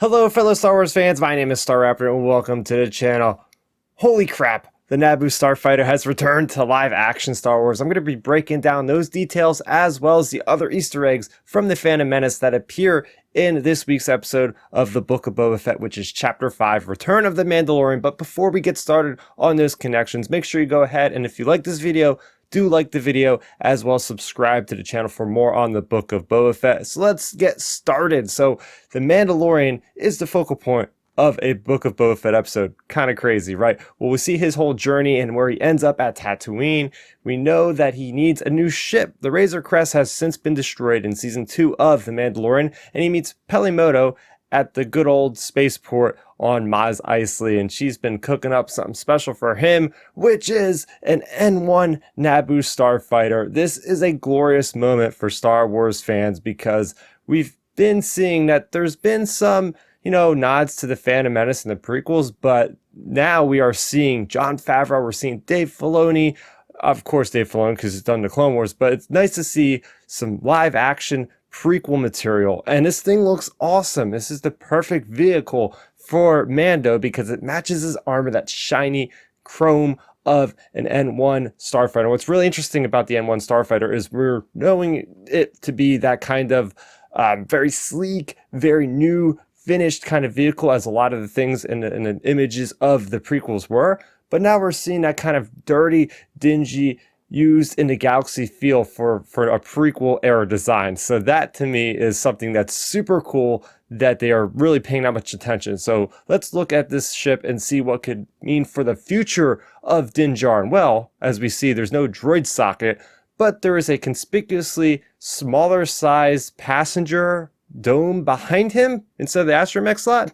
Hello fellow Star Wars fans, my name is Starrapter and welcome to the channel. Holy crap, the Naboo Starfighter has returned to live action Star Wars. I'm going to be breaking down those details as well as the other Easter eggs from the Phantom Menace that appear in this week's episode of the Book of Boba Fett, which is Chapter 5, Return of the Mandalorian. But before we get started on those connections, make sure you go ahead and if you like this video, do like the video as well as subscribe to the channel for more on the Book of Boba Fett. So let's get started. So the Mandalorian is the focal point of a Book of Boba Fett episode. Kind of crazy, right? Well, we see his whole journey and where he ends up at Tatooine. We know that he needs a new ship. The Razor Crest has since been destroyed in season 2 of The Mandalorian, and he meets Pelimoto at the good old spaceport on Maz Eisley, and she's been cooking up something special for him, which is an N1 Naboo Starfighter. This is a glorious moment for Star Wars fans because we've been seeing that there's been some, nods to the Phantom Menace and the prequels, but now we are seeing Jon Favreau, we're seeing Dave Filoni, of course Dave Filoni because he's done the Clone Wars, but it's nice to see some live action prequel material, and this thing looks awesome. This is the perfect vehicle for Mando because it matches his armor, that shiny chrome of an N1 Starfighter. What's really interesting about the N1 Starfighter is we're knowing it to be that kind of very sleek, very new, finished kind of vehicle as a lot of the things in the images of the prequels were, but now we're seeing that kind of dirty, dingy, used in the galaxy feel for a prequel era design. So that to me is something that's super cool that they are really paying that much attention. So let's look at this ship and see what could mean for the future of Din Djarin. Well, as we see, there's no droid socket, but there is a conspicuously smaller size passenger dome behind him instead of the astromech slot.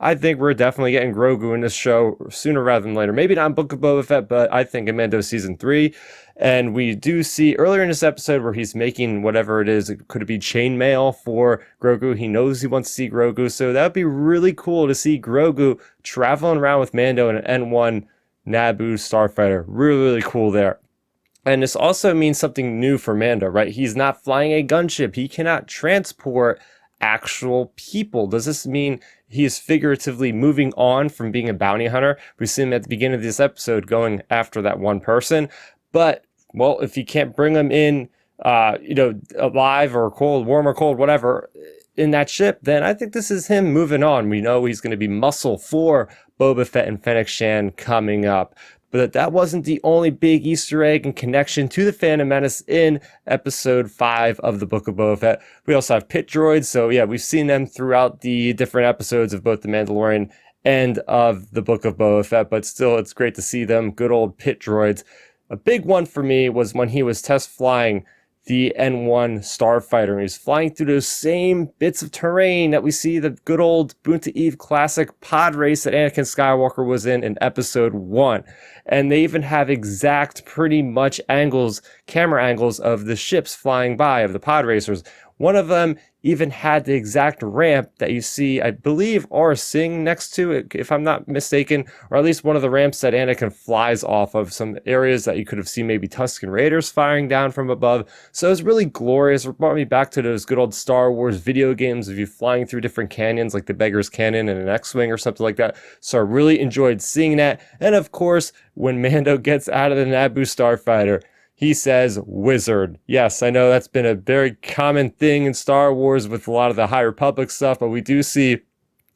I think we're definitely getting Grogu in this show sooner rather than later. Maybe not in Book of Boba Fett, but I think in Mando Season 3. And we do see earlier in this episode where he's making whatever it is. Could it be chainmail for Grogu? He knows he wants to see Grogu. So that would be really cool to see Grogu traveling around with Mando in an N1 Naboo Starfighter. Really, really cool there. And this also means something new for Mando, right? He's not flying a gunship. He cannot transport actual people. Does this mean he is figuratively moving on from being a bounty hunter? We see him at the beginning of this episode going after that one person. But, well, if he can't bring them in, alive or cold, warm or cold, whatever, in that ship, then I think this is him moving on. We know he's going to be muscle for Boba Fett and Fennec Shand coming up. But that wasn't the only big Easter egg and connection to the Phantom Menace in episode 5 of the Book of Boba Fett. We also have pit droids. So yeah, we've seen them throughout the different episodes of both The Mandalorian and of the Book of Boba Fett. But still, it's great to see them. Good old pit droids. A big one for me was when he was test flying the N1 Starfighter. And he's flying through those same bits of terrain that we see the good old Boonta Eve classic pod race that Anakin Skywalker was in episode 1. And they even have exact pretty much camera angles of the ships flying by, of the pod racers. One of them even had the exact ramp that you see, I believe, Aura Singh next to it, if I'm not mistaken, or at least one of the ramps that Anakin flies off of, some areas that you could have seen maybe Tusken Raiders firing down from above. So it was really glorious. It brought me back to those good old Star Wars video games of you flying through different canyons, like the Beggar's Canyon and an X-Wing or something like that. So I really enjoyed seeing that. And of course, when Mando gets out of the Naboo Starfighter, he says wizard. Yes, I know that's been a very common thing in Star Wars with a lot of the High Republic stuff, but we do see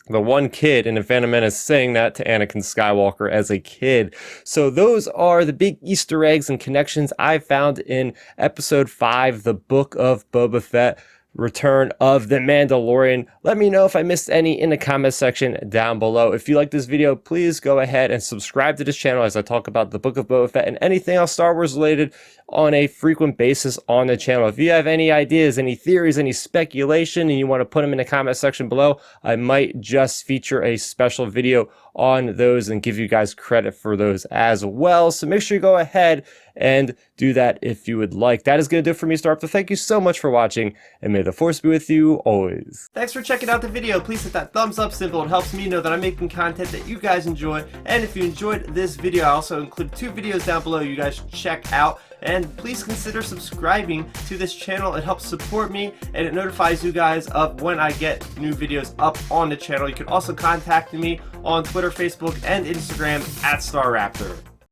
the one kid in the Phantom Menace saying that to Anakin Skywalker as a kid. So those are the big Easter eggs and connections I found in episode 5, the Book of Boba Fett, Return of the Mandalorian. Let me know if I missed any in the comment section down below. If you like this video, please go ahead and subscribe to this channel as I talk about the Book of Boba Fett and anything else Star Wars related on a frequent basis on the channel. If you have any ideas, any theories, any speculation, and you want to put them in the comment section below, I might just feature a special video on those and give you guys credit for those as well. So make sure you go ahead and do that if you would like. That is going to do it for me, Starrapter. Thank you so much for watching, and may the Force be with you always. Thanks for checking out the video. Please hit that thumbs up symbol. It helps me know that I'm making content that you guys enjoy. And if you enjoyed this video, I also include 2 videos down below you guys should check out. And please consider subscribing to this channel. It helps support me, and it notifies you guys of when I get new videos up on the channel. You can also contact me on Twitter, Facebook, and Instagram at Starrapter.